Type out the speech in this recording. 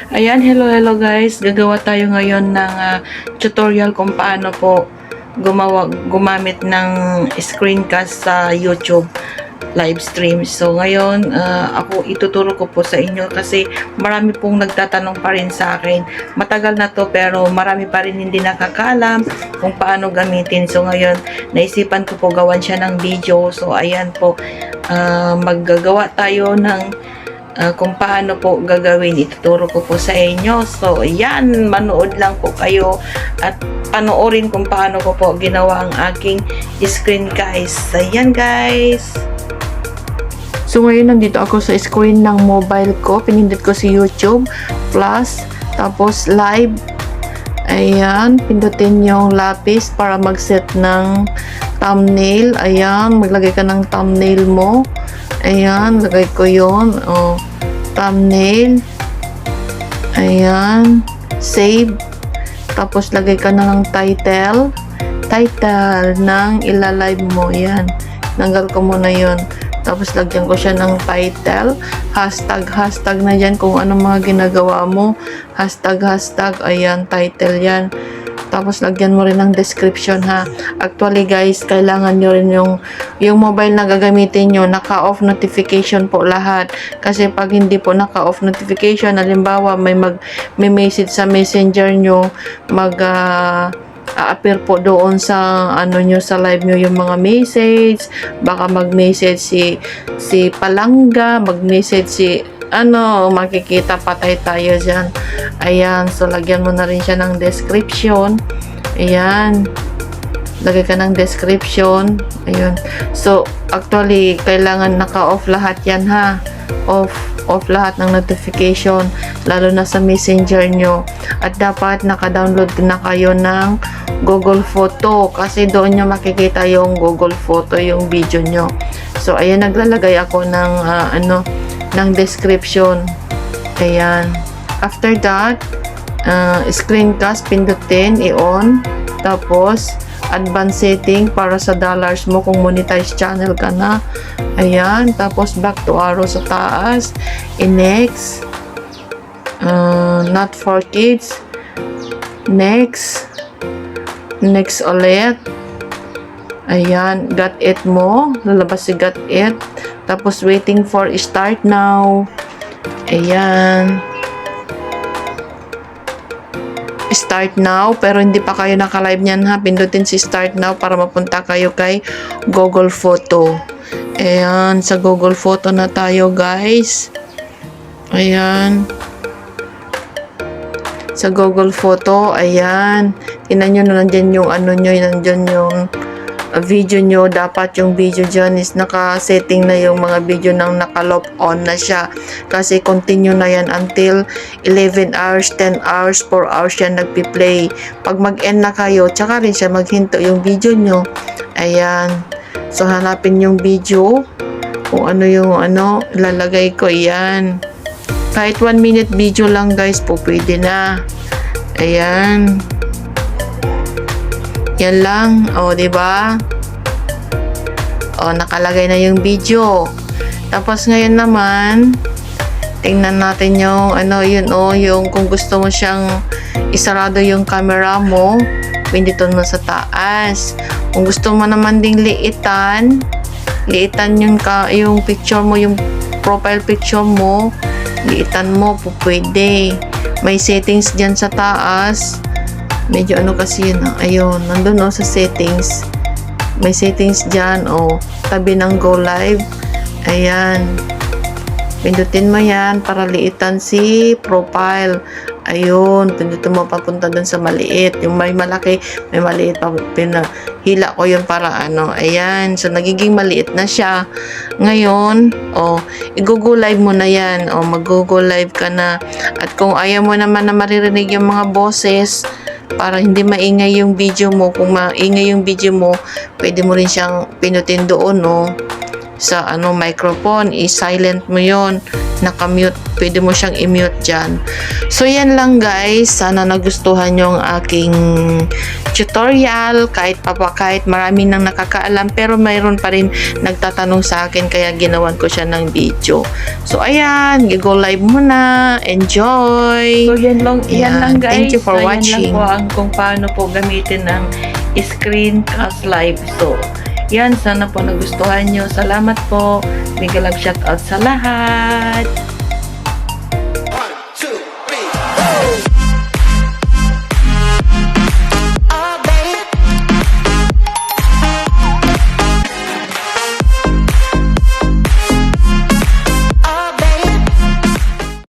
Ayan, hello guys. Gagawa tayo ngayon ng tutorial kung paano po gumamit ng screencast sa YouTube live stream. So ngayon, ako ituturo ko po sa inyo kasi marami pong nagtatanong pa rin sa akin. Matagal na to pero marami pa rin hindi nakakaalam kung paano gamitin. So ngayon, naisipan ko po gawan siya ng video. So ayan po, maggagawa tayo ng kung paano po gagawin, ituturo ko po sa inyo. So, yan, manood lang po kayo at panoorin kung paano ko po ginawa ang aking screencast. Ayan, guys. So, ngayon nandito ako sa screen ng mobile ko. Pinindot ko si YouTube plus, tapos live. Ayan, pindutin yung lapis para mag-set ng thumbnail. Ayan, maglagay ka ng thumbnail mo. Ayan, lagay ko yun. Oh, thumbnail. Ayan, save. Tapos, lagay ka na ng title. Title ng ilalive mo. Ayan, nanggal ko muna yun. Tapos, lagyan ko siya ng title. Hashtag na dyan kung anong mga ginagawa mo. Hashtag. Ayan, title yan. Tapos, lagyan mo rin ng description, ha. Actually, guys, kailangan nyo rin yung mobile na gagamitin nyo, naka-off notification po lahat. Kasi pag hindi po naka-off notification, halimbawa, may message sa messenger nyo, appear po doon sa nyo, sa live nyo yung mga message. Baka mag-message si Palangga, mag-message si makikita, patay tayo dyan. Ayan, so lagyan mo na rin siya ng description. Ayan, lagay ka ng description. Ayun, so actually kailangan naka-off lahat yan, ha. Off lahat ng notification, lalo na sa messenger nyo. At dapat naka-download na kayo ng Google Photo kasi doon nyo makikita yung Google Photo, yung video nyo. So ayan, naglalagay ako ng ng description. Ayan. After that, screencast, pindutin, i-on. Tapos, advanced setting para sa dollars mo kung monetize channel ka na. Ayan. Tapos, back to arrow sa taas. I-next. Not for kids. Next. Next ulit. Ayan. Got it mo. Lalabas si got it. Tapos, waiting for start now. Ayan. Start now. Pero hindi pa kayo naka-live niyan, ha. Pindutin si start now para mapunta kayo kay Google Photo. Ayan. Sa Google Photo na tayo, guys. Ayan. Sa Google Photo. Ayan. Tingnan nyo na nandyan yung nandyan yung video nyo. Dapat yung video dyan is naka-setting na yung mga video nang naka-lock on na siya. Kasi continue na yan until 11 hours, 10 hours, 4 hours yan nagpi-play. Pag mag-end na kayo, tsaka rin siya maghinto yung video nyo. Ayan. So, hanapin yung video. Kung ano yung ilalagay ko. Ayan. Kahit 1 minute video lang, guys, po pwede na. Ayan. Yan lang. O, diba? O, nakalagay na yung video. Tapos, ngayon naman, tingnan natin yung, yung kung gusto mo siyang isarado yung camera mo, pindutin mo sa taas. Kung gusto mo naman ding liitan yung picture mo, yung profile picture mo, liitan mo, pwede. May settings dyan sa taas. Medyo kasi yun, ayun, nandun sa settings. May settings dyan, tabi ng go live. Ayan. Pindutin mo yan para liitan si profile. Ayun, pindutin mo papunta dun sa maliit. Yung may malaki, may maliit pa. Pinahila ko yun para ayan. So, nagiging maliit na siya. Ngayon, i-google live mo na yan. Mag-google live ka na. At kung ayaw mo naman na maririnig yung mga boses, para hindi maingay yung video mo, kung maingay yung video mo, pwede mo rin siyang pinutin doon, sa microphone, i-silent mo yon. naka-mute. Pwede mo siyang i-mute dyan. So, yan lang guys. Sana nagustuhan yung aking tutorial. Kahit marami nang nakakaalam, pero mayroon pa rin nagtatanong sa akin, kaya ginawan ko siya ng video. So, ayan. Go live muna. Enjoy! So, yan lang guys. Thank you for So, watching. Yan lang po ang kung paano po gamitin ang screencast live. So, yan. Sana po nagustuhan nyo. Salamat po. Mega love shoutout sa lahat.